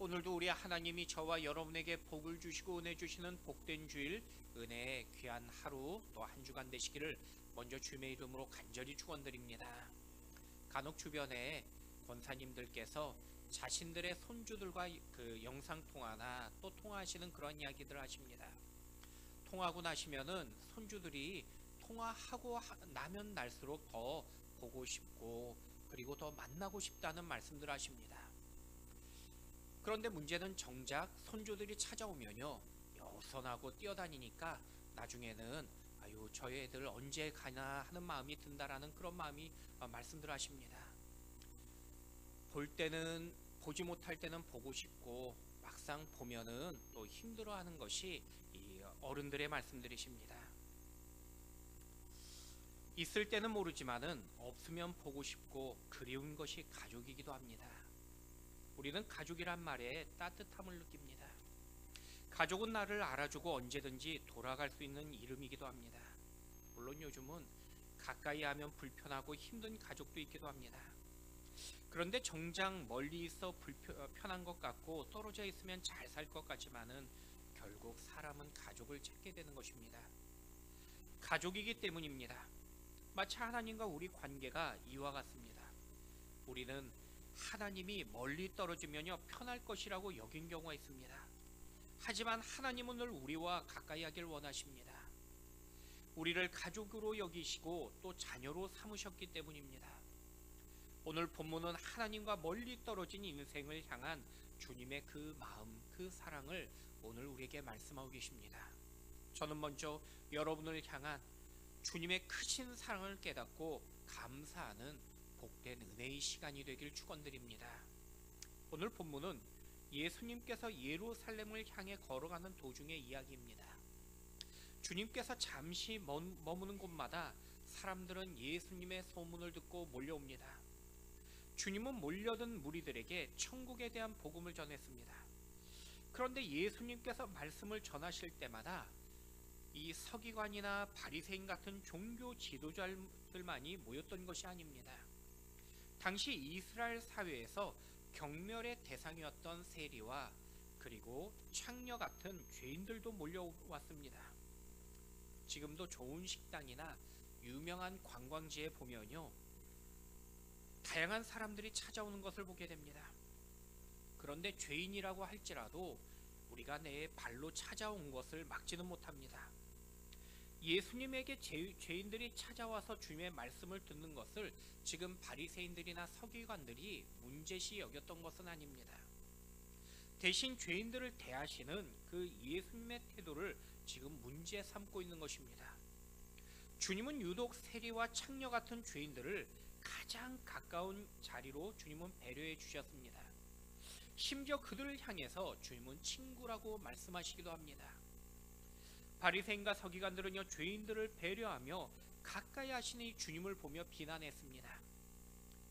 오늘도 우리 하나님이 저와 여러분에게 복을 주시고 은혜 주시는 복된 주일, 은혜의 귀한 하루 또 한 주간 되시기를 먼저 주님의 이름으로 간절히 축원드립니다. 간혹 주변에 권사님들께서 자신들의 손주들과 그 영상통화나 또 통화하시는 그런 이야기들을 하십니다. 통화하고 나시면은 손주들이 통화하고 나면 날수록 더 보고 싶고 그리고 더 만나고 싶다는 말씀들 하십니다. 그런데 문제는 정작 손주들이 찾아오면요, 여선하고 뛰어다니니까 나중에는 아유 저희 애들 언제 가나 하는 마음이 든다라는 그런 마음이 말씀들 하십니다. 볼 때는 보지 못할 때는 보고 싶고 막상 보면은 또 힘들어하는 것이 이 어른들의 말씀들이십니다. 있을 때는 모르지만은 없으면 보고 싶고 그리운 것이 가족이기도 합니다. 우리는 가족이란 말에 따뜻함을 느낍니다. 가족은 나를 알아주고 언제든지 돌아갈 수 있는 이름이기도 합니다. 물론 요즘은 가까이 하면 불편하고 힘든 가족도 있기도 합니다. 그런데 정작 멀리 있어 불편한 것 같고 떨어져 있으면 잘 살 것 같지만은 결국 사람은 가족을 찾게 되는 것입니다. 가족이기 때문입니다. 마치 하나님과 우리 관계가 이와 같습니다. 우리는 하나님이 멀리 떨어지면요 편할 것이라고 여긴 경우가 있습니다. 하지만 하나님은 늘 우리와 가까이 하길 원하십니다. 우리를 가족으로 여기시고 또 자녀로 삼으셨기 때문입니다. 오늘 본문은 하나님과 멀리 떨어진 인생을 향한 주님의 그 마음, 그 사랑을 오늘 우리에게 말씀하고 계십니다. 저는 먼저 여러분을 향한 주님의 크신 사랑을 깨닫고 감사하는 복된 은혜의 시간이 되길 축원드립니다. 오늘 본문은 예수님께서 예루살렘을 향해 걸어가는 도중의 이야기입니다. 주님께서 잠시 머무는 곳마다 사람들은 예수님의 소문을 듣고 몰려옵니다. 주님은 몰려든 무리들에게 천국에 대한 복음을 전했습니다. 그런데 예수님께서 말씀을 전하실 때마다 이 서기관이나 바리새인 같은 종교 지도자들만이 모였던 것이 아닙니다. 당시 이스라엘 사회에서 경멸의 대상이었던 세리와 그리고 창녀 같은 죄인들도 몰려왔습니다. 지금도 좋은 식당이나 유명한 관광지에 보면요, 다양한 사람들이 찾아오는 것을 보게 됩니다. 그런데 죄인이라고 할지라도 우리가 내 발로 찾아온 것을 막지는 못합니다. 예수님에게 죄인들이 찾아와서 주님의 말씀을 듣는 것을 지금 바리새인들이나 서기관들이 문제시 여겼던 것은 아닙니다. 대신 죄인들을 대하시는 그 예수님의 태도를 지금 문제 삼고 있는 것입니다. 주님은 유독 세리와 창녀 같은 죄인들을 가장 가까운 자리로 주님은 배려해 주셨습니다. 심지어 그들을 향해서 주님은 친구라고 말씀하시기도 합니다. 바리새인과 서기관들은요 죄인들을 배려하며 가까이 하시는 주님을 보며 비난했습니다.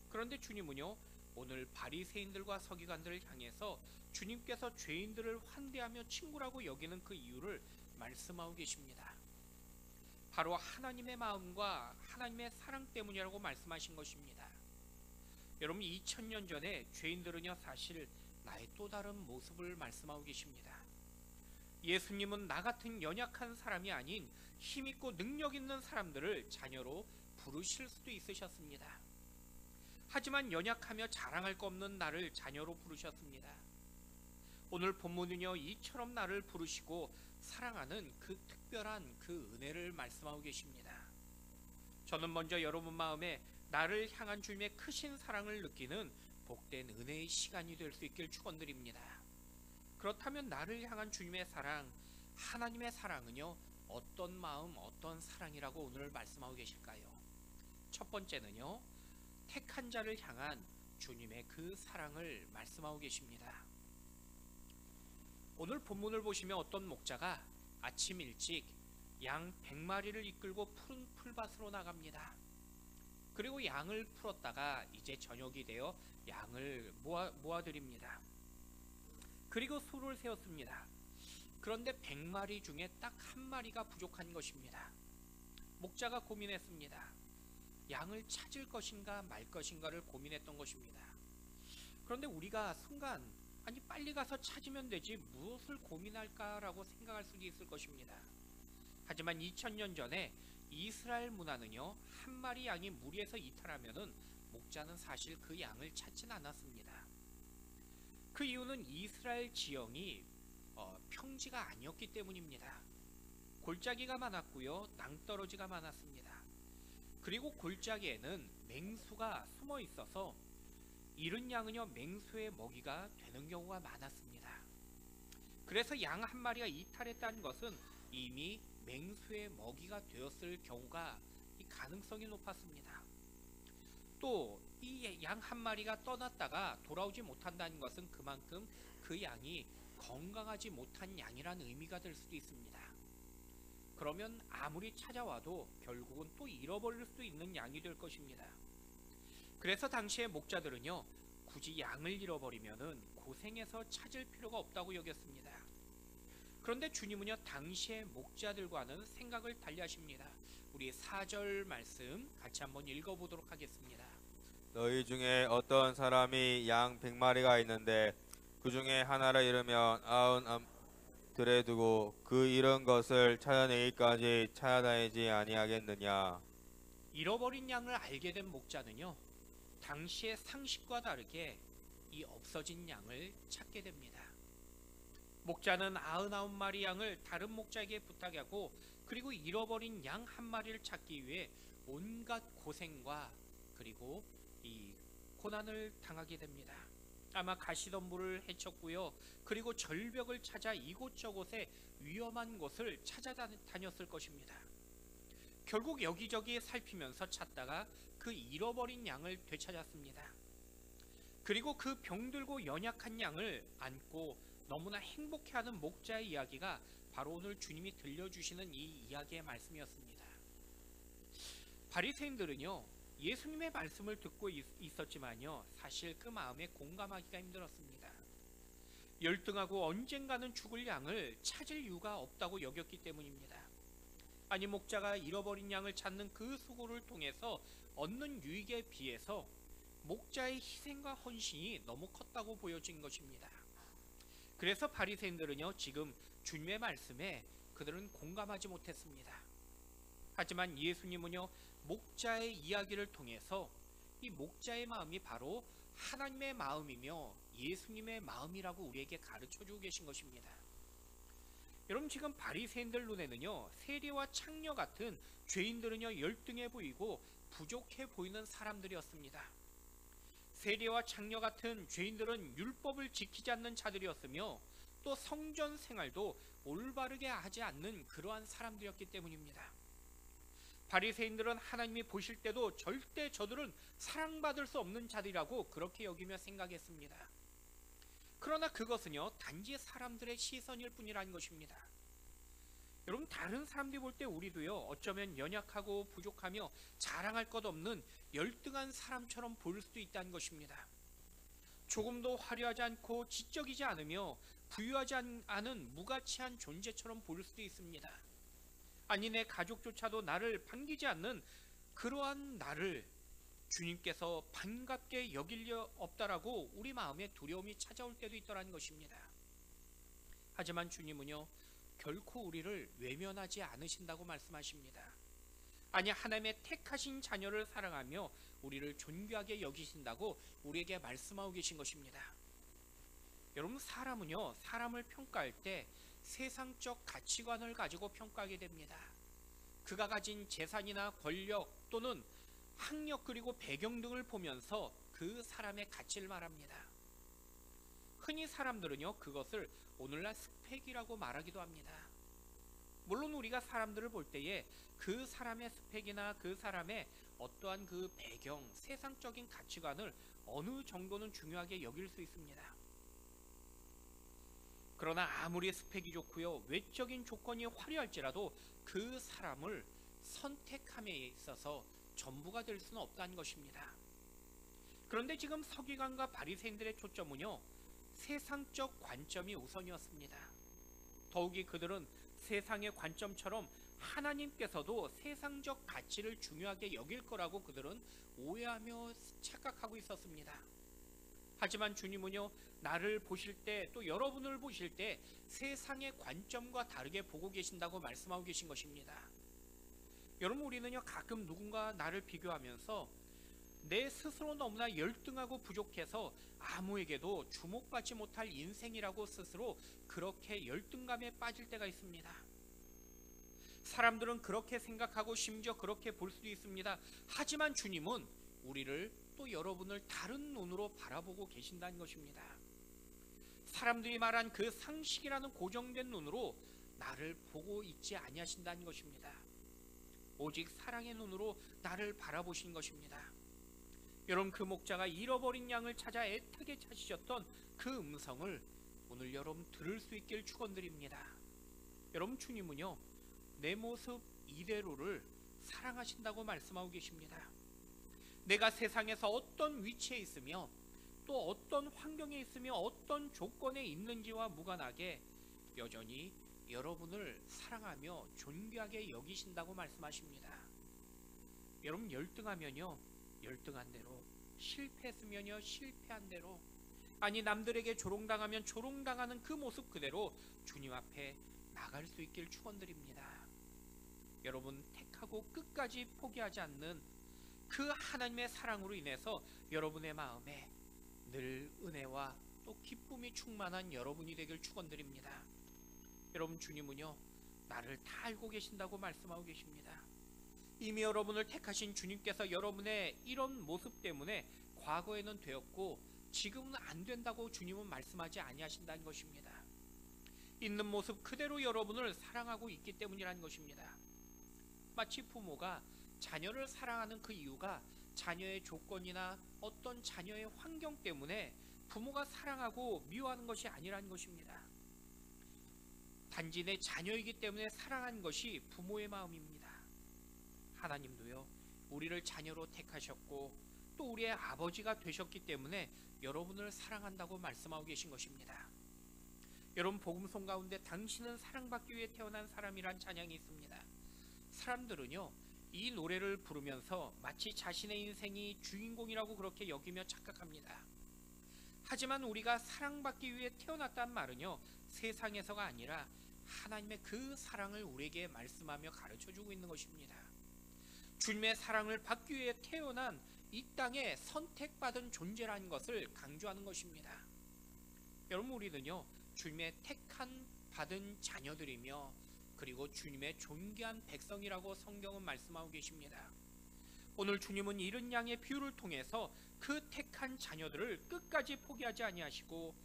그런데 주님은요 오늘 바리새인들과 서기관들을 향해서 주님께서 죄인들을 환대하며 친구라고 여기는 그 이유를 말씀하고 계십니다. 바로 하나님의 마음과 하나님의 사랑 때문이라고 말씀하신 것입니다. 여러분 2000년 전에 죄인들은요 사실 나의 또 다른 모습을 말씀하고 계십니다. 예수님은 나 같은 연약한 사람이 아닌 힘있고 능력 있는 사람들을 자녀로 부르실 수도 있으셨습니다. 하지만 연약하며 자랑할 거 없는 나를 자녀로 부르셨습니다. 오늘 본문은요 이처럼 나를 부르시고 사랑하는 그 특별한 그 은혜를 말씀하고 계십니다. 저는 먼저 여러분 마음에 나를 향한 주님의 크신 사랑을 느끼는 복된 은혜의 시간이 될 수 있길 축원드립니다. 그렇다면 나를 향한 주님의 사랑, 하나님의 사랑은요 어떤 마음, 어떤 사랑이라고 오늘 말씀하고 계실까요? 첫 번째는요 택한 자를 향한 주님의 그 사랑을 말씀하고 계십니다. 오늘 본문을 보시면 어떤 목자가 아침 일찍 양 100마리를 이끌고 푸른 풀밭으로 나갑니다. 그리고 양을 풀었다가 이제 저녁이 되어 양을 모아드립니다. 그리고 수를 세웠습니다. 그런데 100마리 중에 딱 한 마리가 부족한 것입니다. 목자가 고민했습니다. 양을 찾을 것인가 말 것인가를 고민했던 것입니다. 그런데 우리가 순간 아니 빨리 가서 찾으면 되지 무엇을 고민할까라고 생각할 수도 있을 것입니다. 하지만 2000년 전에 이스라엘 문화는요, 한 마리 양이 무리에서 이탈하면은 목자는 사실 그 양을 찾진 않았습니다. 그 이유는 이스라엘 지형이 평지가 아니었기 때문입니다. 골짜기가 많았고요, 낭떠러지가 많았습니다. 그리고 골짜기에는 맹수가 숨어 있어서 이른 양은요, 맹수의 먹이가 되는 경우가 많았습니다. 그래서 양 한 마리가 이탈했다는 것은 이미 맹수의 먹이가 되었을 경우가 이 가능성이 높았습니다. 또 이 양 한 마리가 떠났다가 돌아오지 못한다는 것은 그만큼 그 양이 건강하지 못한 양이란 의미가 될 수도 있습니다. 그러면 아무리 찾아와도 결국은 또 잃어버릴 수 있는 양이 될 것입니다. 그래서 당시의 목자들은요, 굳이 양을 잃어버리면은 고생해서 찾을 필요가 없다고 여겼습니다. 그런데 주님은요, 당시의 목자들과는 생각을 달리하십니다. 우리 4절 말씀 같이 한번 읽어보도록 하겠습니다. 너희 중에 어떤 사람이 양 100마리가 있는데 그 중에 하나를 잃으면 99들에 두고 그 잃은 것을 찾아내기까지 찾아다니지 아니하겠느냐. 잃어버린 양을 알게 된 목자는요, 당시의 상식과 다르게 이 없어진 양을 찾게 됩니다. 목자는 99마리 양을 다른 목자에게 부탁하고, 그리고 잃어버린 양 한 마리를 찾기 위해 온갖 고생과 그리고 이 고난을 당하게 됩니다. 아마 가시덤불을 헤쳤고요, 그리고 절벽을 찾아 이곳저곳에 위험한 곳을 찾아다녔을 것입니다. 결국 여기저기 살피면서 찾다가 그 잃어버린 양을 되찾았습니다. 그리고 그 병들고 연약한 양을 안고 너무나 행복해하는 목자의 이야기가 바로 오늘 주님이 들려주시는 이 이야기의 말씀이었습니다. 바리새인들은요, 예수님의 말씀을 듣고 있었지만요, 사실 그 마음에 공감하기가 힘들었습니다. 열등하고 언젠가는 죽을 양을 찾을 이유가 없다고 여겼기 때문입니다. 아니, 목자가 잃어버린 양을 찾는 그 수고를 통해서 얻는 유익에 비해서 목자의 희생과 헌신이 너무 컸다고 보여진 것입니다. 그래서 바리새인들은요, 지금 주님의 말씀에 그들은 공감하지 못했습니다. 하지만 예수님은요, 목자의 이야기를 통해서 이 목자의 마음이 바로 하나님의 마음이며 예수님의 마음이라고 우리에게 가르쳐주고 계신 것입니다. 여러분, 지금 바리새인들 눈에는요, 세리와 창녀 같은 죄인들은요, 열등해 보이고 부족해 보이는 사람들이었습니다. 세리와 창녀 같은 죄인들은 율법을 지키지 않는 자들이었으며 또 성전 생활도 올바르게 하지 않는 그러한 사람들이었기 때문입니다. 바리새인들은 하나님이 보실 때도 절대 저들은 사랑받을 수 없는 자들이라고 그렇게 여기며 생각했습니다. 그러나 그것은요, 단지 사람들의 시선일 뿐이라는 것입니다. 여러분, 다른 사람들이 볼 때 우리도요, 어쩌면 연약하고 부족하며 자랑할 것 없는 열등한 사람처럼 보일 수도 있다는 것입니다. 조금도 화려하지 않고 지적이지 않으며 부유하지 않은 무가치한 존재처럼 보일 수도 있습니다. 아니, 내 가족조차도 나를 반기지 않는 그러한 나를 주님께서 반갑게 여길 리 없다라고 우리 마음에 두려움이 찾아올 때도 있더라는 것입니다. 하지만 주님은요, 결코 우리를 외면하지 않으신다고 말씀하십니다. 아니, 하나님의 택하신 자녀를 사랑하며 우리를 존귀하게 여기신다고 우리에게 말씀하고 계신 것입니다. 여러분, 사람은요, 사람을 평가할 때 세상적 가치관을 가지고 평가하게 됩니다. 그가 가진 재산이나 권력 또는 학력 그리고 배경 등을 보면서 그 사람의 가치를 말합니다. 흔히 사람들은요, 그것을 오늘날 스펙이라고 말하기도 합니다. 물론 우리가 사람들을 볼 때에 그 사람의 스펙이나 그 사람의 어떠한 그 배경, 세상적인 가치관을 어느 정도는 중요하게 여길 수 있습니다. 그러나 아무리 스펙이 좋고요, 외적인 조건이 화려할지라도 그 사람을 선택함에 있어서 전부가 될 수는 없다는 것입니다. 그런데 지금 서기관과 바리새인들의 초점은요, 세상적 관점이 우선이었습니다. 더욱이 그들은 세상의 관점처럼 하나님께서도 세상적 가치를 중요하게 여길 거라고 그들은 오해하며 착각하고 있었습니다. 하지만 주님은요, 나를 보실 때, 또 여러분을 보실 때 세상의 관점과 다르게 보고 계신다고 말씀하고 계신 것입니다. 여러분, 우리는요, 가끔 누군가 나를 비교하면서 내 스스로 너무나 열등하고 부족해서 아무에게도 주목받지 못할 인생이라고 스스로 그렇게 열등감에 빠질 때가 있습니다. 사람들은 그렇게 생각하고 심지어 그렇게 볼 수도 있습니다. 하지만 주님은 우리를, 또 여러분을 다른 눈으로 바라보고 계신다는 것입니다. 사람들이 말한 그 상식이라는 고정된 눈으로 나를 보고 있지 아니하신다는 것입니다. 오직 사랑의 눈으로 나를 바라보신 것입니다. 여러분, 그 목자가 잃어버린 양을 찾아 애타게 찾으셨던 그 음성을 오늘 여러분 들을 수 있길 축원드립니다. 여러분, 주님은요, 내 모습 이대로를 사랑하신다고 말씀하고 계십니다. 내가 세상에서 어떤 위치에 있으며 또 어떤 환경에 있으며 어떤 조건에 있는지와 무관하게 여전히 여러분을 사랑하며 존귀하게 여기신다고 말씀하십니다. 여러분, 열등하면요, 열등한 대로, 실패했으면요, 실패한 대로, 아니 남들에게 조롱당하면 조롱당하는 그 모습 그대로 주님 앞에 나갈 수 있길 축원드립니다. 여러분, 택하고 끝까지 포기하지 않는 그 하나님의 사랑으로 인해서 여러분의 마음에 늘 은혜와 또 기쁨이 충만한 여러분이 되길 축원드립니다. 여러분, 주님은요, 나를 다 알고 계신다고 말씀하고 계십니다. 이미 여러분을 택하신 주님께서 여러분의 이런 모습 때문에 과거에는 되었고 지금은 안 된다고 주님은 말씀하지 아니하신다는 것입니다. 있는 모습 그대로 여러분을 사랑하고 있기 때문이라는 것입니다. 마치 부모가 자녀를 사랑하는 그 이유가 자녀의 조건이나 어떤 자녀의 환경 때문에 부모가 사랑하고 미워하는 것이 아니라는 것입니다. 단지 내 자녀이기 때문에 사랑하는 것이 부모의 마음입니다. 하나님도요, 우리를 자녀로 택하셨고 또 우리의 아버지가 되셨기 때문에 여러분을 사랑한다고 말씀하고 계신 것입니다. 여러분, 복음송 가운데 당신은 사랑받기 위해 태어난 사람이란 찬양이 있습니다. 사람들은요, 이 노래를 부르면서 마치 자신의 인생이 주인공이라고 그렇게 여기며 착각합니다. 하지만 우리가 사랑받기 위해 태어났단 말은요, 세상에서가 아니라 하나님의 그 사랑을 우리에게 말씀하며 가르쳐주고 있는 것입니다. 주님의 사랑을 받기 위해 태어난 이 땅에 선택받은 존재라는 것을 강조하는 것입니다. 여러분, 우리는요, 주님의 택한 받은 자녀들이며 그리고 주님의 존귀한 백성이라고 성경은 말씀하고 계십니다. 오늘 주님은 이른 양의 비유를 통해서 그 택한 자녀들을 끝까지 포기하지 아니하시고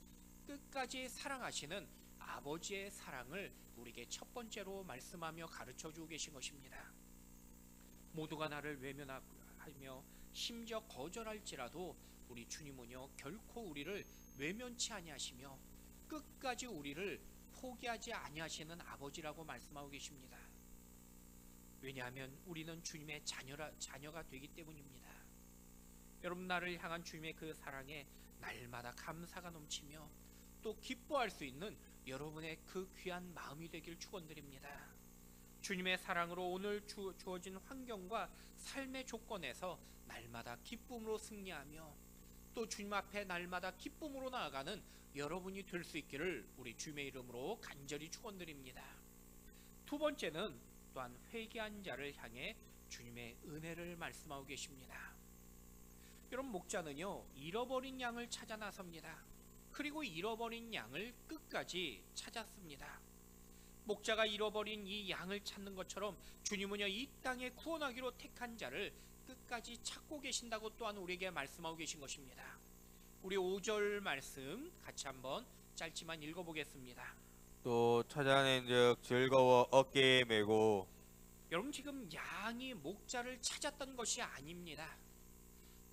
끝까지 사랑하시는 아버지의 사랑을 우리에게 첫 번째로 말씀하며 가르쳐주고 계신 것입니다. 모두가 나를 외면하며 심지어 거절할지라도 우리 주님은요, 결코 우리를 외면치 아니하시며 끝까지 우리를 포기하지 아니하시는 아버지라고 말씀하고 계십니다. 왜냐하면 우리는 주님의 자녀가 되기 때문입니다. 여러분, 나를 향한 주님의 그 사랑에 날마다 감사가 넘치며 또 기뻐할 수 있는 여러분의 그 귀한 마음이 되길 축원드립니다. 주님의 사랑으로 오늘 주어진 환경과 삶의 조건에서 날마다 기쁨으로 승리하며 또 주님 앞에 날마다 기쁨으로 나아가는 여러분이 될 수 있기를 우리 주님의 이름으로 간절히 축원드립니다. 두 번째는 또한 회개한 자를 향해 주님의 은혜를 말씀하고 계십니다. 여러분, 목자는요, 잃어버린 양을 찾아 나섭니다. 그리고 잃어버린 양을 끝까지 찾았습니다. 목자가 잃어버린 이 양을 찾는 것처럼 주님은요, 이 땅에 구원하기로 택한 자를 끝까지 찾고 계신다고 또한 우리에게 말씀하고 계신 것입니다. 우리 5절 말씀 같이 한번 짧지만 읽어보겠습니다. 또 찾아낸즉 즐거워 어깨에 메고. 여러분, 지금 양이 목자를 찾았던 것이 아닙니다.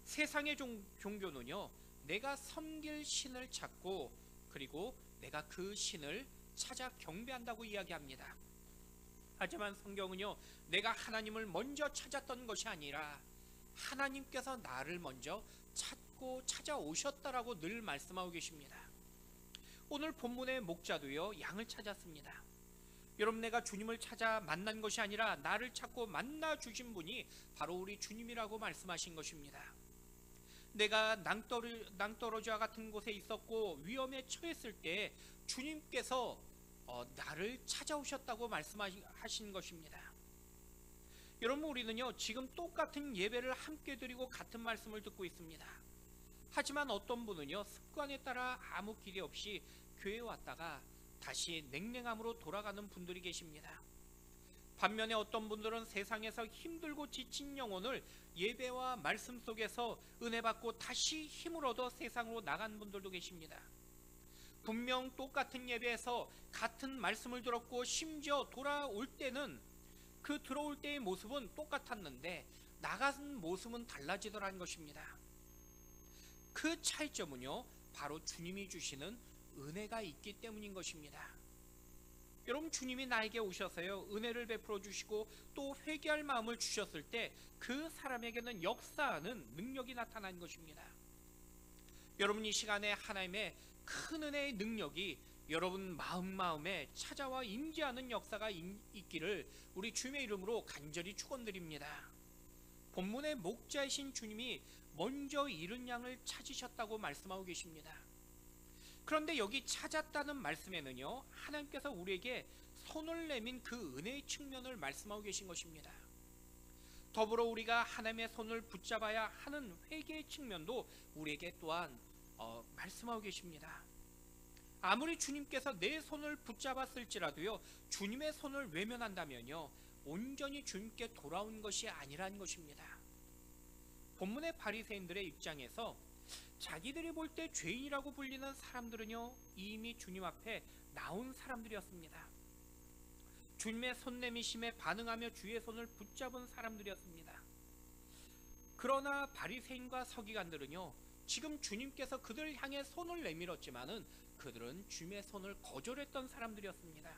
세상의 종교는요, 내가 섬길 신을 찾고 그리고 내가 그 신을 찾아 경배한다고 이야기합니다. 하지만 성경은요, 내가 하나님을 먼저 찾았던 것이 아니라 하나님께서 나를 먼저 찾고 찾아오셨다라고 늘 말씀하고 계십니다. 오늘 본문의 목자도요, 양을 찾았습니다. 여러분, 내가 주님을 찾아 만난 것이 아니라 나를 찾고 만나 주신 분이 바로 우리 주님이라고 말씀하신 것입니다. 내가 낭떠러지와 같은 곳에 있었고 위험에 처했을 때 주님께서 나를 찾아오셨다고 말씀하신 것입니다. 여러분, 우리는요 지금 똑같은 예배를 함께 드리고 같은 말씀을 듣고 있습니다. 하지만 어떤 분은요 습관에 따라 아무 기대 없이 교회에 왔다가 다시 냉랭함으로 돌아가는 분들이 계십니다. 반면에 어떤 분들은 세상에서 힘들고 지친 영혼을 예배와 말씀 속에서 은혜 받고 다시 힘을 얻어 세상으로 나간 분들도 계십니다. 분명 똑같은 예배에서 같은 말씀을 들었고 심지어 돌아올 때는 그 들어올 때의 모습은 똑같았는데 나간 모습은 달라지더라는 것입니다. 그 차이점은요 바로 주님이 주시는 은혜가 있기 때문인 것입니다. 여러분, 주님이 나에게 오셔서요 은혜를 베풀어 주시고 또 회개할 마음을 주셨을 때 그 사람에게는 역사하는 능력이 나타난 것입니다. 여러분, 이 시간에 하나님의 큰 은혜의 능력이 여러분 마음에 찾아와 임재하는 역사가 있기를 우리 주님의 이름으로 간절히 축원드립니다. 본문의 목자이신 주님이 먼저 잃은 양을 찾으셨다고 말씀하고 계십니다. 그런데 여기 찾았다는 말씀에는요 하나님께서 우리에게 손을 내민 그 은혜의 측면을 말씀하고 계신 것입니다. 더불어 우리가 하나님의 손을 붙잡아야 하는 회개의 측면도 우리에게 또한 말씀하고 계십니다. 아무리 주님께서 내 손을 붙잡았을지라도요 주님의 손을 외면한다면요 온전히 주님께 돌아온 것이 아니라는 것입니다. 본문의 바리새인들의 입장에서 자기들이 볼 때 죄인이라고 불리는 사람들은요 이미 주님 앞에 나온 사람들이었습니다. 주님의 손 내미심에 반응하며 주의 손을 붙잡은 사람들이었습니다. 그러나 바리새인과 서기관들은요 지금 주님께서 그들을 향해 손을 내밀었지만은 그들은 주님의 손을 거절했던 사람들이었습니다.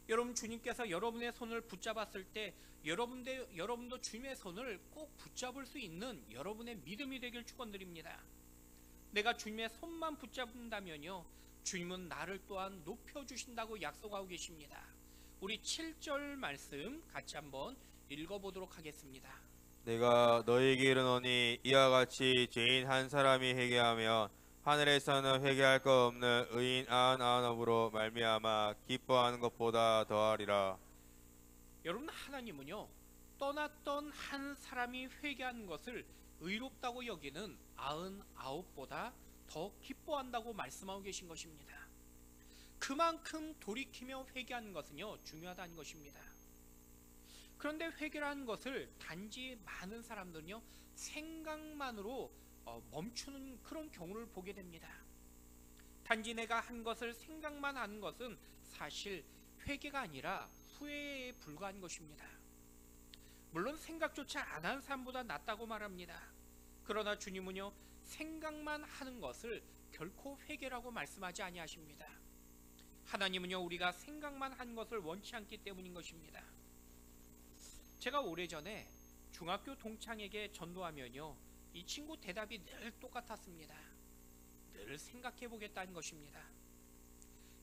여러분, 주님께서 여러분의 손을 붙잡았을 때 여러분도 주님의 손을 꼭 붙잡을 수 있는 여러분의 믿음이 되길 축원드립니다. 내가 주님의 손만 붙잡는다면요 주님은 나를 또한 높여주신다고 약속하고 계십니다. 우리 7절 말씀 같이 한번 읽어보도록 하겠습니다. 내가 너희에게 이르노니 이와 같이 죄인 한 사람이 회개하면 하늘에서는 회개할 것 없는 의인 99으로 말미암아 기뻐하는 것보다 더하리라. 여러분, 하나님은요 떠났던 한 사람이 회개한 것을 의롭다고 여기는 99보다 더 기뻐한다고 말씀하고 계신 것입니다. 그만큼 돌이키며 회개하는 것은요 중요하다는 것입니다. 그런데 회개라는 것을 단지 많은 사람들은요 생각만으로 멈추는 그런 경우를 보게 됩니다. 단지 내가 한 것을 생각만 하는 것은 사실 회개가 아니라 후회에 불과한 것입니다. 물론 생각조차 안 한 사람보다 낫다고 말합니다. 그러나 주님은요 생각만 하는 것을 결코 회개라고 말씀하지 아니하십니다. 하나님은요 우리가 생각만 한 것을 원치 않기 때문인 것입니다. 제가 오래전에 중학교 동창에게 전도하면요 이 친구 대답이 늘 똑같았습니다. 늘 생각해 보겠다는 것입니다.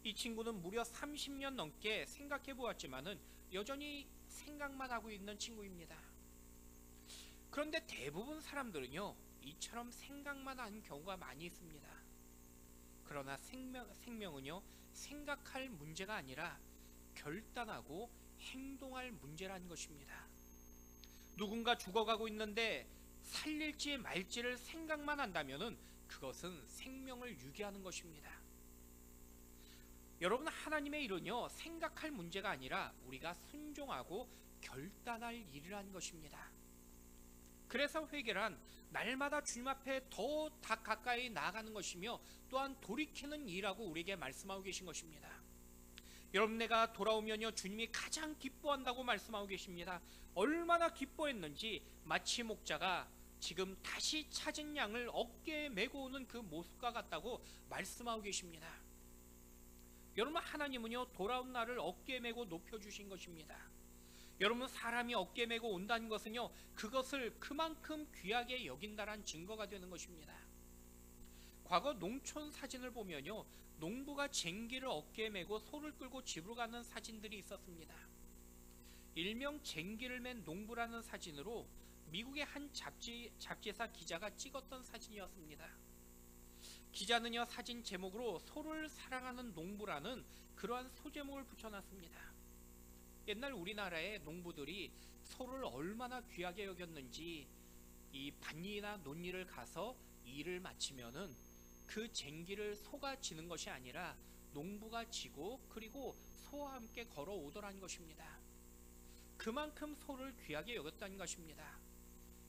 이 친구는 무려 30년 넘게 생각해 보았지만은 여전히 생각만 하고 있는 친구입니다. 그런데 대부분 사람들은요 이처럼 생각만 하는 경우가 많이 있습니다. 그러나 생명은요 생각할 문제가 아니라 결단하고 행동할 문제라는 것입니다. 누군가 죽어가고 있는데 살릴지 말지를 생각만 한다면은 그것은 생명을 유기하는 것입니다. 여러분, 하나님의 일은요 생각할 문제가 아니라 우리가 순종하고 결단할 일이라는 것입니다. 그래서 회개란 날마다 주님 앞에 더 가까이 나아가는 것이며 또한 돌이키는 일이라고 우리에게 말씀하고 계신 것입니다. 여러분, 내가 돌아오면요 주님이 가장 기뻐한다고 말씀하고 계십니다. 얼마나 기뻐했는지 마치 목자가 지금 다시 찾은 양을 어깨에 메고 오는 그 모습과 같다고 말씀하고 계십니다. 여러분, 하나님은요 돌아온 나를 어깨에 메고 높여주신 것입니다. 여러분, 사람이 어깨에 메고 온다는 것은요 그것을 그만큼 귀하게 여긴다는 증거가 되는 것입니다. 과거 농촌 사진을 보면요 농부가 쟁기를 어깨에 메고 소를 끌고 집으로 가는 사진들이 있었습니다. 일명 쟁기를 맨 농부라는 사진으로 미국의 한 잡지사 기자가 찍었던 사진이었습니다. 기자는요, 사진 제목으로 소를 사랑하는 농부라는 그러한 소제목을 붙여놨습니다. 옛날 우리나라의 농부들이 소를 얼마나 귀하게 여겼는지, 이 밭일이나 논일을 가서 일을 마치면은 그 쟁기를 소가 지는 것이 아니라 농부가 지고, 그리고 소와 함께 걸어오더라는 것입니다. 그만큼 소를 귀하게 여겼다는 것입니다.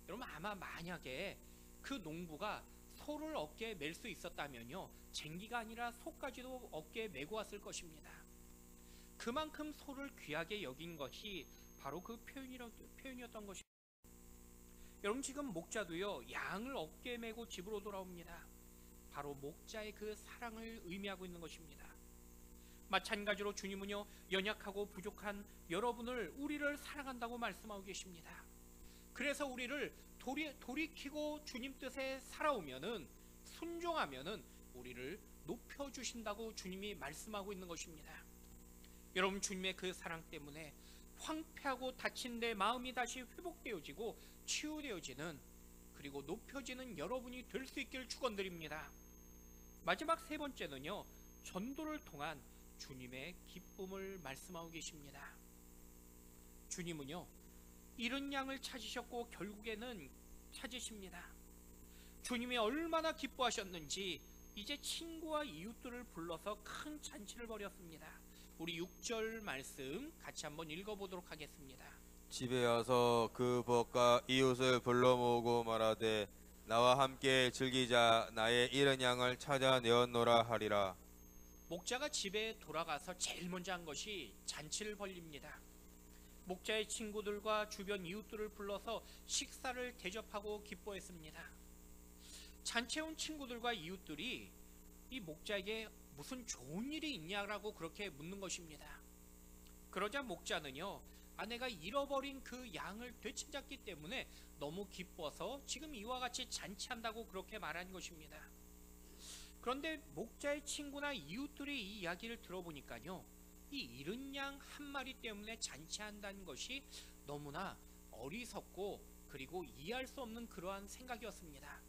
여러분, 아마 만약에 그 농부가 소를 어깨에 맬 수 있었다면요, 쟁기가 아니라 소까지도 어깨에 메고 왔을 것입니다. 그만큼 소를 귀하게 여긴 것이 바로 그 표현이었던 것입니다. 여러분, 지금 목자도요, 양을 어깨에 메고 집으로 돌아옵니다. 바로 목자의 그 사랑을 의미하고 있는 것입니다. 마찬가지로 주님은요, 연약하고 부족한 여러분을, 우리를 사랑한다고 말씀하고 계십니다. 그래서 우리를 돌이키고 주님 뜻에 살아오면은, 순종하면은 우리를 높여주신다고 주님이 말씀하고 있는 것입니다. 여러분, 주님의 그 사랑 때문에 황폐하고 다친 내 마음이 다시 회복되어지고 치유되어지는, 그리고 높여지는 여러분이 될 수 있기를 축원드립니다. 마지막 세 번째는요, 전도를 통한 주님의 기쁨을 말씀하고 계십니다. 주님은요, 잃은 양을 찾으셨고 결국에는 찾으십니다. 주님이 얼마나 기뻐하셨는지 이제 친구와 이웃들을 불러서 큰 잔치를 벌였습니다. 우리 6절 말씀 같이 한번 읽어보도록 하겠습니다. 집에 와서 그 부엌과 이웃을 불러 모으고 말하되 나와 함께 즐기자. 나의 잃은 양을 찾아내었노라 하리라. 목자가 집에 돌아가서 제일 먼저 한 것이 잔치를 벌립니다. 목자의 친구들과 주변 이웃들을 불러서 식사를 대접하고 기뻐했습니다. 잔치에 온 친구들과 이웃들이 이 목자에게 무슨 좋은 일이 있냐라고 그렇게 묻는 것입니다. 그러자 목자는요, 아내가 잃어버린 그 양을 되찾았기 때문에 너무 기뻐서 지금 이와 같이 잔치한다고 그렇게 말한 것입니다. 그런데 목자의 친구나 이웃들이 이 이야기를 들어보니까요, 이 잃은 양 한 마리 때문에 잔치한다는 것이 너무나 어리석고, 그리고 이해할 수 없는 그러한 생각이었습니다.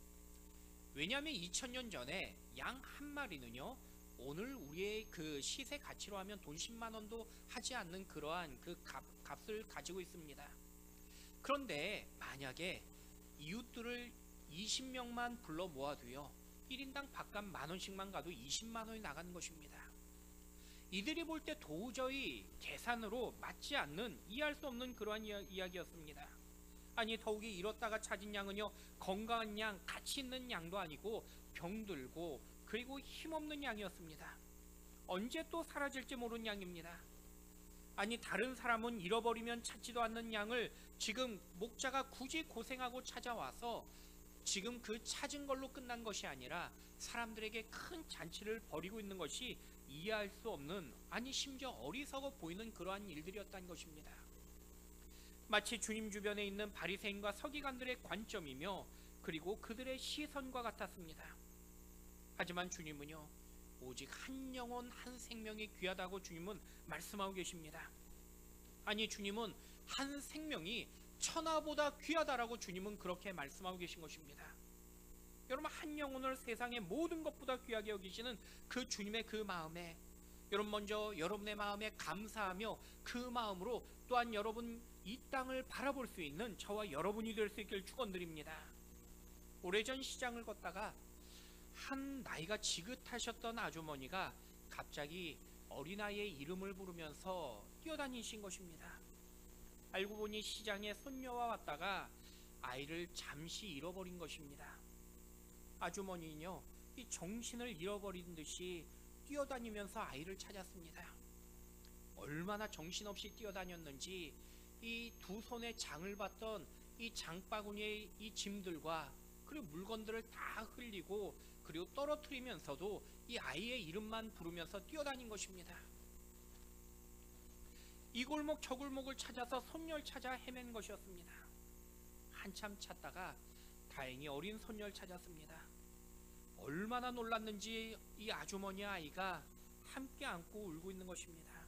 왜냐하면 2000년 전에 양 한 마리는요, 오늘 우리의 그 시세 가치로 하면 돈 10만 원도 하지 않는 그러한 그 값을 가지고 있습니다. 그런데 만약에 이웃들을 20명만 불러 모아도요, 1인당 밥값 10,000원씩만 가도 20만 원이 나가는 것입니다. 이들이 볼 때 도저히 계산으로 맞지 않는, 이해할 수 없는 그러한 이야기였습니다. 아니, 더욱이 잃었다가 찾은 양은요, 건강한 양, 가치 있는 양도 아니고 병들고 그리고 힘없는 양이었습니다. 언제 또 사라질지 모르는 양입니다. 아니, 다른 사람은 잃어버리면 찾지도 않는 양을 지금 목자가 굳이 고생하고 찾아와서 지금 그 찾은 걸로 끝난 것이 아니라 사람들에게 큰 잔치를 벌이고 있는 것이 이해할 수 없는, 아니 심지어 어리석어 보이는 그러한 일들이었다는 것입니다. 마치 주님 주변에 있는 바리새인과 서기관들의 관점이며, 그리고 그들의 시선과 같았습니다. 하지만 주님은요, 오직 한 영혼 한 생명이 귀하다고 주님은 말씀하고 계십니다. 아니, 주님은 한 생명이 천하보다 귀하다라고 주님은 그렇게 말씀하고 계신 것입니다. 여러분, 한 영혼을 세상의 모든 것보다 귀하게 여기시는 그 주님의 그 마음에, 여러분 먼저 여러분의 마음에 감사하며 그 마음으로 또한 여러분 이 땅을 바라볼 수 있는 저와 여러분이 될 수 있기를 축원드립니다. 오래전 시장을 걷다가 한 나이가 지긋하셨던 아주머니가 갑자기 어린아이의 이름을 부르면서 뛰어다니신 것입니다. 알고 보니 시장에 손녀와 왔다가 아이를 잠시 잃어버린 것입니다. 아주머니는요, 이 정신을 잃어버린 듯이 뛰어다니면서 아이를 찾았습니다. 얼마나 정신없이 뛰어다녔는지 이 두 손에 장을 받던 이 장바구니의 이 짐들과 그리고 물건들을 다 흘리고, 그리고 떨어뜨리면서도 이 아이의 이름만 부르면서 뛰어다닌 것입니다. 이 골목 저 골목을 찾아서 손녀를 찾아 헤맨 것이었습니다. 한참 찾다가 다행히 어린 손녀를 찾았습니다. 얼마나 놀랐는지 이 아주머니 아이가 함께 안고 울고 있는 것입니다.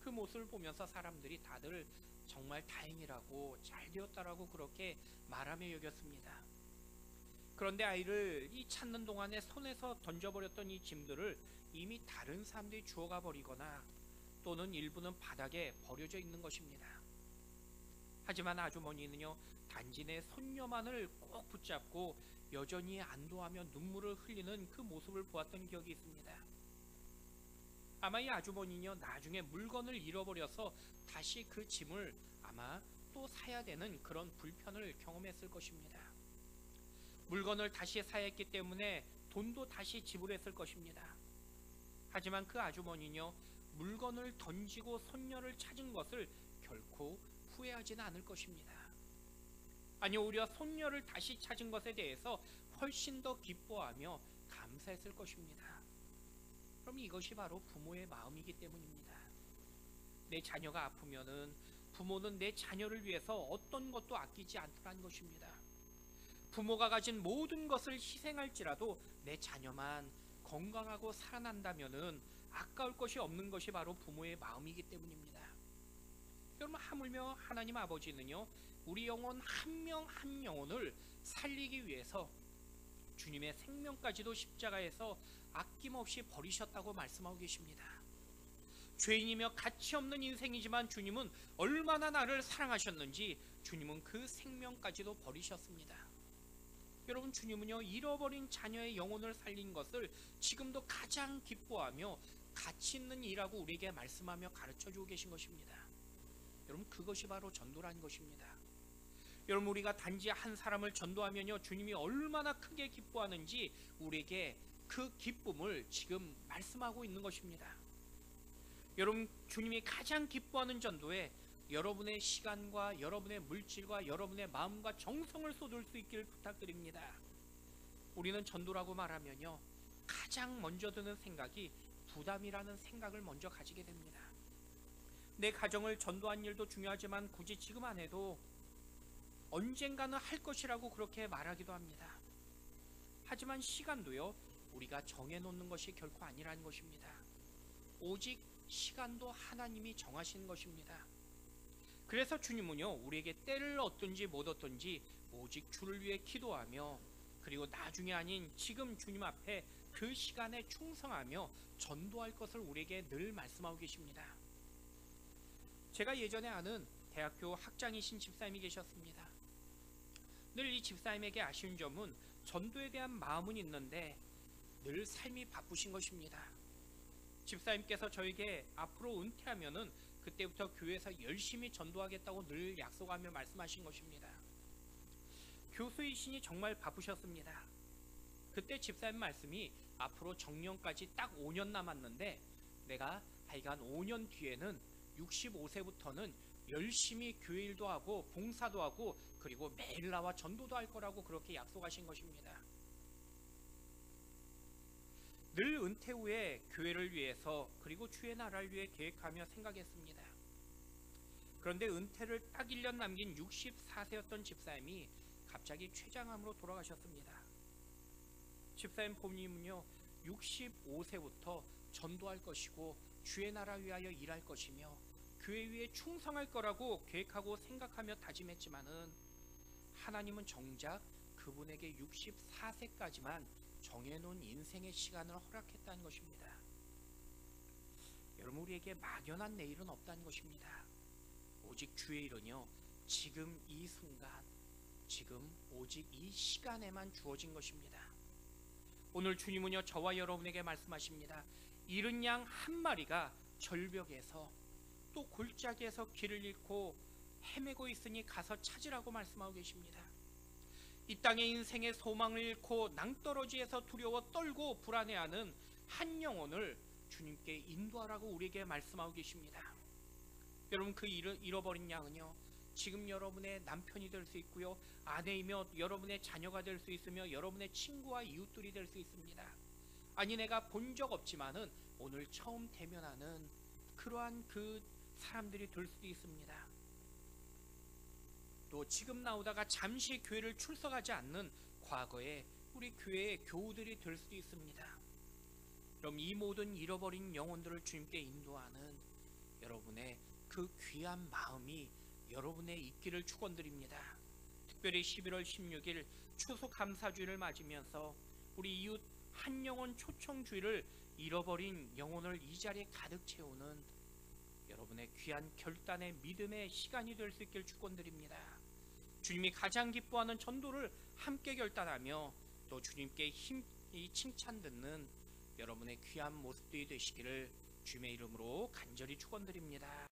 그 모습을 보면서 사람들이 다들 정말 다행이라고 잘 되었다라고 그렇게 말하며 여겼습니다. 그런데 아이를 이 찾는 동안에 손에서 던져버렸던 이 짐들을 이미 다른 사람들이 주워가 버리거나 또는 일부는 바닥에 버려져 있는 것입니다. 하지만 아주머니는요, 단지 내 손녀만을 꼭 붙잡고 여전히 안도하며 눈물을 흘리는 그 모습을 보았던 기억이 있습니다. 아마 이 아주머니는요, 나중에 물건을 잃어버려서 다시 그 짐을 아마 또 사야 되는 그런 불편을 경험했을 것입니다. 물건을 다시 사야 했기 때문에 돈도 다시 지불했을 것입니다. 하지만 그 아주머니는요, 물건을 던지고 손녀를 찾은 것을 결코 후회하지는 않을 것입니다. 아니, 오히려 손녀를 다시 찾은 것에 대해서 훨씬 더 기뻐하며 감사했을 것입니다. 그럼 이것이 바로 부모의 마음이기 때문입니다. 내 자녀가 아프면은 부모는 내 자녀를 위해서 어떤 것도 아끼지 않더라는 것입니다. 부모가 가진 모든 것을 희생할지라도 내 자녀만 건강하고 살아난다면은 아까울 것이 없는 것이 바로 부모의 마음이기 때문입니다. 여러분, 하물며 하나님 아버지는요, 우리 영혼 한 명 한 영혼을 살리기 위해서 주님의 생명까지도 십자가에서 아낌없이 버리셨다고 말씀하고 계십니다. 죄인이며 가치 없는 인생이지만 주님은 얼마나 나를 사랑하셨는지 주님은 그 생명까지도 버리셨습니다. 여러분, 주님은요, 잃어버린 자녀의 영혼을 살린 것을 지금도 가장 기뻐하며 가치 있는 일이라고 우리에게 말씀하며 가르쳐주고 계신 것입니다. 여러분, 그것이 바로 전도라는 것입니다. 여러분, 우리가 단지 한 사람을 전도하면요, 주님이 얼마나 크게 기뻐하는지 우리에게 그 기쁨을 지금 말씀하고 있는 것입니다. 여러분, 주님이 가장 기뻐하는 전도에 여러분의 시간과 여러분의 물질과 여러분의 마음과 정성을 쏟을 수 있기를 부탁드립니다. 우리는 전도라고 말하면요, 가장 먼저 드는 생각이 부담이라는 생각을 먼저 가지게 됩니다. 내 가정을 전도한 일도 중요하지만 굳이 지금 안 해도 언젠가는 할 것이라고 그렇게 말하기도 합니다. 하지만 시간도요, 우리가 정해놓는 것이 결코 아니라는 것입니다. 오직 시간도 하나님이 정하신 것입니다. 그래서 주님은요, 우리에게 때를 얻든지 못 얻든지 오직 주를 위해 기도하며 그리고 나중에 아닌 지금 주님 앞에 그 시간에 충성하며 전도할 것을 우리에게 늘 말씀하고 계십니다. 제가 예전에 아는 대학교 학장이신 집사님이 계셨습니다. 늘 이 집사님에게 아쉬운 점은 전도에 대한 마음은 있는데 늘 삶이 바쁘신 것입니다. 집사님께서 저에게 앞으로 은퇴하면은 그때부터 교회에서 열심히 전도하겠다고 늘 약속하며 말씀하신 것입니다. 교수이시니 정말 바쁘셨습니다. 그때 집사님 말씀이 앞으로 정년까지 딱 5년 남았는데 내가 하여간 5년 뒤에는 65세부터는 열심히 교회 일도 하고 봉사도 하고 그리고 매일 나와 전도도 할 거라고 그렇게 약속하신 것입니다. 늘 은퇴 후에 교회를 위해서 그리고 주의 나라를 위해 계획하며 생각했습니다. 그런데 은퇴를 딱 1년 남긴 64세였던 집사님이 갑자기 췌장암으로 돌아가셨습니다. 집사님 본인은요, 65세부터 전도할 것이고 주의 나라 위하여 일할 것이며 교회 위에 충성할 거라고 계획하고 생각하며 다짐했지만은 하나님은 정작 그분에게 64세까지만 정해놓은 인생의 시간을 허락했다는 것입니다. 여러분, 우리에게 막연한 내일은 없다는 것입니다. 오직 주의 일은요, 지금 이 순간, 지금 오직 이 시간에만 주어진 것입니다. 오늘 주님은요, 저와 여러분에게 말씀하십니다. 잃은 양 한 마리가 절벽에서 또 골짜기에서 길을 잃고 헤매고 있으니 가서 찾으라고 말씀하고 계십니다. 이 땅의 인생의 소망을 잃고 낭떠러지에서 두려워 떨고 불안해하는 한 영혼을 주님께 인도하라고 우리에게 말씀하고 계십니다. 여러분, 그 잃어버린 양은요, 지금 여러분의 남편이 될 수 있고요, 아내이며 여러분의 자녀가 될 수 있으며 여러분의 친구와 이웃들이 될 수 있습니다. 아니, 내가 본 적 없지만은 오늘 처음 대면하는 그러한 그 사람들이 될 수도 있습니다. 또 지금 나오다가 잠시 교회를 출석하지 않는 과거에 우리 교회의 교우들이 될 수도 있습니다. 그럼 이 모든 잃어버린 영혼들을 주님께 인도하는 여러분의 그 귀한 마음이 여러분의 있기를 축원드립니다. 특별히 11월 16일 추수감사주일을 맞으면서 우리 이웃 한 영혼 초청주일을 잃어버린 영혼을 이 자리에 가득 채우는 여러분의 귀한 결단의 믿음의 시간이 될 수 있길 축원드립니다. 주님이 가장 기뻐하는 전도를 함께 결단하며 또 주님께 힘이 칭찬 듣는 여러분의 귀한 모습들이 되시기를 주님의 이름으로 간절히 축원드립니다.